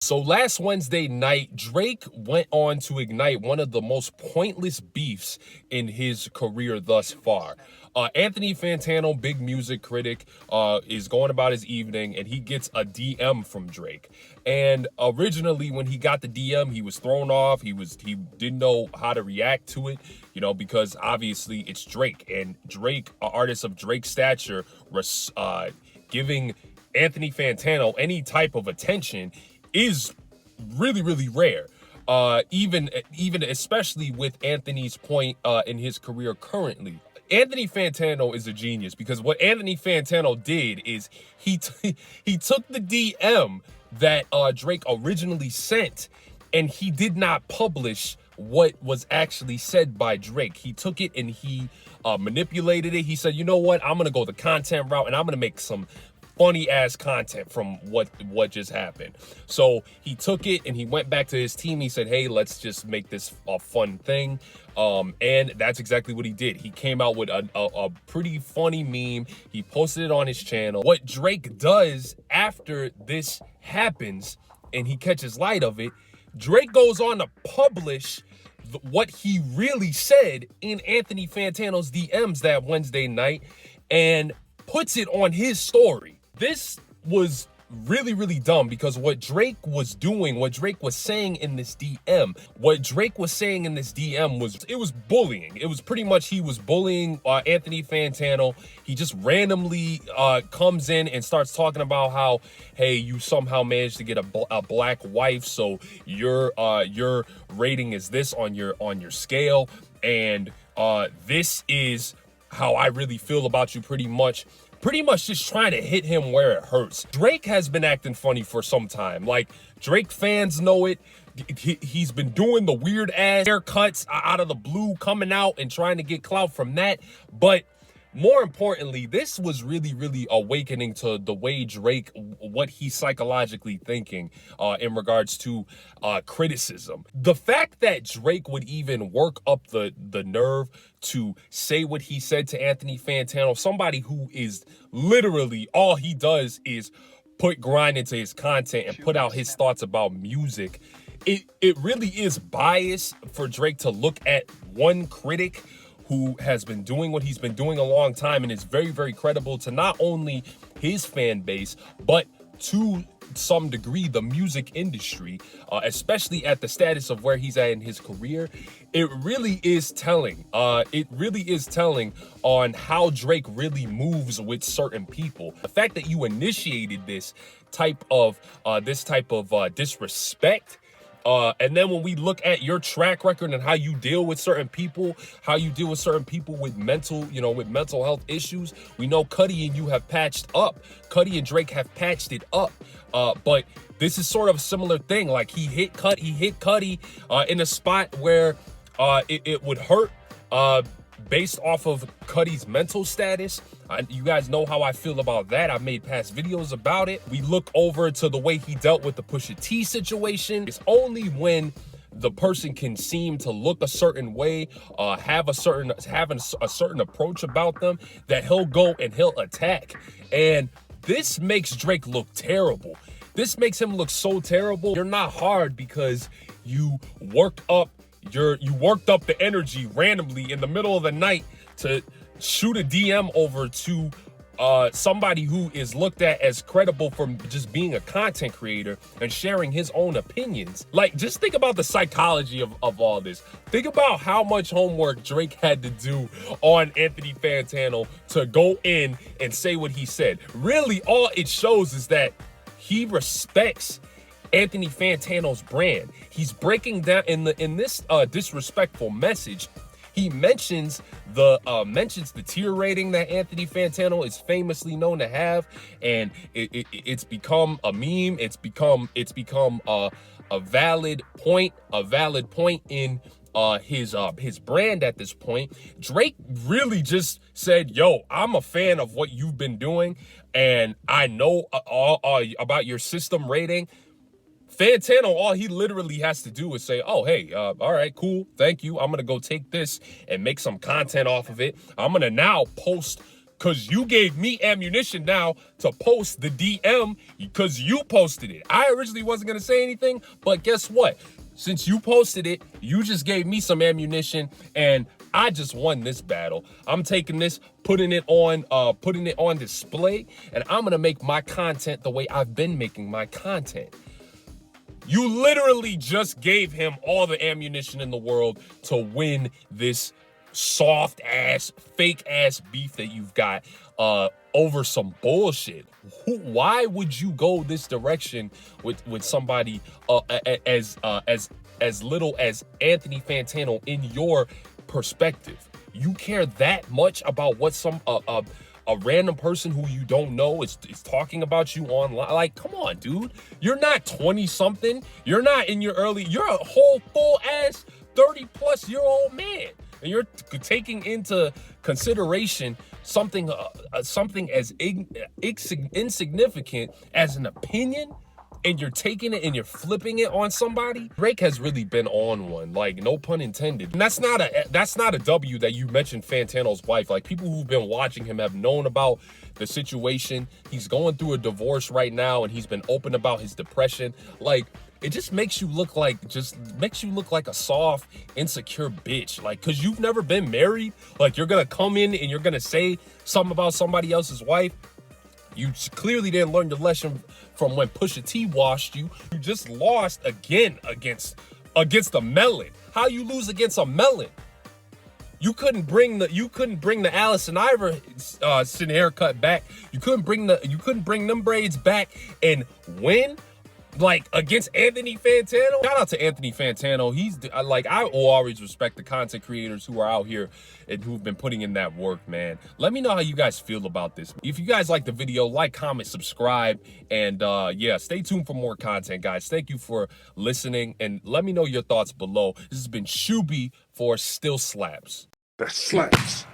So last Wednesday night, Drake went on to ignite one of the most pointless beefs in his career thus far. Anthony Fantano, big music critic, is going about his evening, and he gets a DM from Drake. And originally, when he got the DM, he was thrown off. He didn't know how to react to it, because obviously it's Drake, and Drake, an artist of Drake's stature, giving Anthony Fantano any type of attention is really, really rare. Even especially with Anthony's point in his career currently. Anthony Fantano is a genius, because what Anthony Fantano did is he took the DM that Drake originally sent, and he did not publish what was actually said by Drake. He took it and he manipulated it. He said, you know what, I'm gonna go the content route, and I'm gonna make some funny ass content from what just happened. So he took it and he went back to his team. He said, hey, let's just make this a fun thing. And that's exactly what he did. He came out with a pretty funny meme. He posted it on his channel. What Drake does after this happens and he catches light of it, Drake goes on to publish what he really said in Anthony Fantano's DMs that Wednesday night and puts it on his story. This was really, really dumb, because what Drake was doing, what Drake was saying in this DM, was bullying. It was pretty much, he was bullying Anthony Fantano. He just randomly comes in and starts talking about how, hey, you somehow managed to get a black wife, so your rating is this on your scale, and this is how I really feel about you, pretty much just trying to hit him where it hurts. Drake has been acting funny for some time. Like, Drake fans know it. He's been doing the weird ass haircuts out of the blue, coming out and trying to get clout from that. But more importantly, this was really, really awakening to the way Drake, what he's psychologically thinking in regards to criticism. The fact that Drake would even work up the nerve to say what he said to Anthony Fantano, somebody who is literally, all he does is put grind into his content and put out his thoughts about music. It really is biased for Drake to look at one critic who has been doing what he's been doing a long time and is very, very credible to not only his fan base, but to some degree the music industry, especially at the status of where he's at in his career. It really is telling. It really is telling on how Drake really moves with certain people. The fact that you initiated this type of disrespect, and then when we look at your track record and how you deal with certain people, with mental health issues, we know Cudi and you have patched up. Cudi and Drake have patched it up. But this is sort of a similar thing. Like, he hit Cudi in a spot where it would hurt based off of Cudi's mental status. You guys know how I feel about that. I've made past videos about it. We look over to the way he dealt with the Pusha T situation. It's only when the person can seem to look a certain way, have a certain approach about them, that he'll go and he'll attack. And this makes Drake look terrible. This makes him look so terrible. You're not hard because you worked up the energy randomly in the middle of the night to shoot a DM over to somebody who is looked at as credible for just being a content creator and sharing his own opinions. Like, just think about the psychology of all this. Think about how much homework Drake had to do on Anthony Fantano to go in and say what he said. Really, all it shows is that he respects Anthony Fantano's brand. He's breaking down in this disrespectful message. He mentions the tier rating that Anthony Fantano is famously known to have, and it's become a meme. It's become a valid point in his brand at this point. Drake really just said, yo, I'm a fan of what you've been doing, and I know all about your system rating. Fantano, all he literally has to do is say, oh, hey, all right, cool, thank you. I'm going to go take this and make some content off of it. I'm going to now post because you gave me ammunition now to post the DM because you posted it. I originally wasn't going to say anything, but guess what? Since you posted it, you just gave me some ammunition, and I just won this battle. I'm taking this, putting it on display, and I'm gonna make my content the way I've been making my content. You literally just gave him all the ammunition in the world to win this soft ass, fake ass beef that you've got over some bullshit. Why would you go this direction with somebody as little as Anthony Fantano in your perspective? You care that much about what some a random person who you don't know is talking about you online? Like, come on, dude. You're not 20 something. You're not in your early. You're a whole full ass 30-plus-year-old man, and you're taking into consideration something as insignificant as an opinion, and you're taking it and you're flipping it on somebody. Drake has really been on one, like, no pun intended. And that's not a W that you mentioned Fantano's wife. Like, people who've been watching him have known about the situation. He's going through a divorce right now, and he's been open about his depression. Like, it just makes you look like a soft, insecure bitch. Like, cause you've never been married. Like, you're gonna come in and you're gonna say something about somebody else's wife. You clearly didn't learn your lesson from when Pusha T washed you. You just lost again against a melon. How you lose against a melon? You couldn't bring the Allison Iverson haircut back. You couldn't bring them braids back and win, like, against Anthony Fantano. Shout out to Anthony Fantano. He's like, I will always respect the content creators who are out here and who've been putting in that work, man. Let me know how you guys feel about this. If you guys like the video, like, comment, subscribe, and yeah, stay tuned for more content, guys. Thank you for listening, and let me know your thoughts below. This has been Shuby for Still Slaps. That slaps.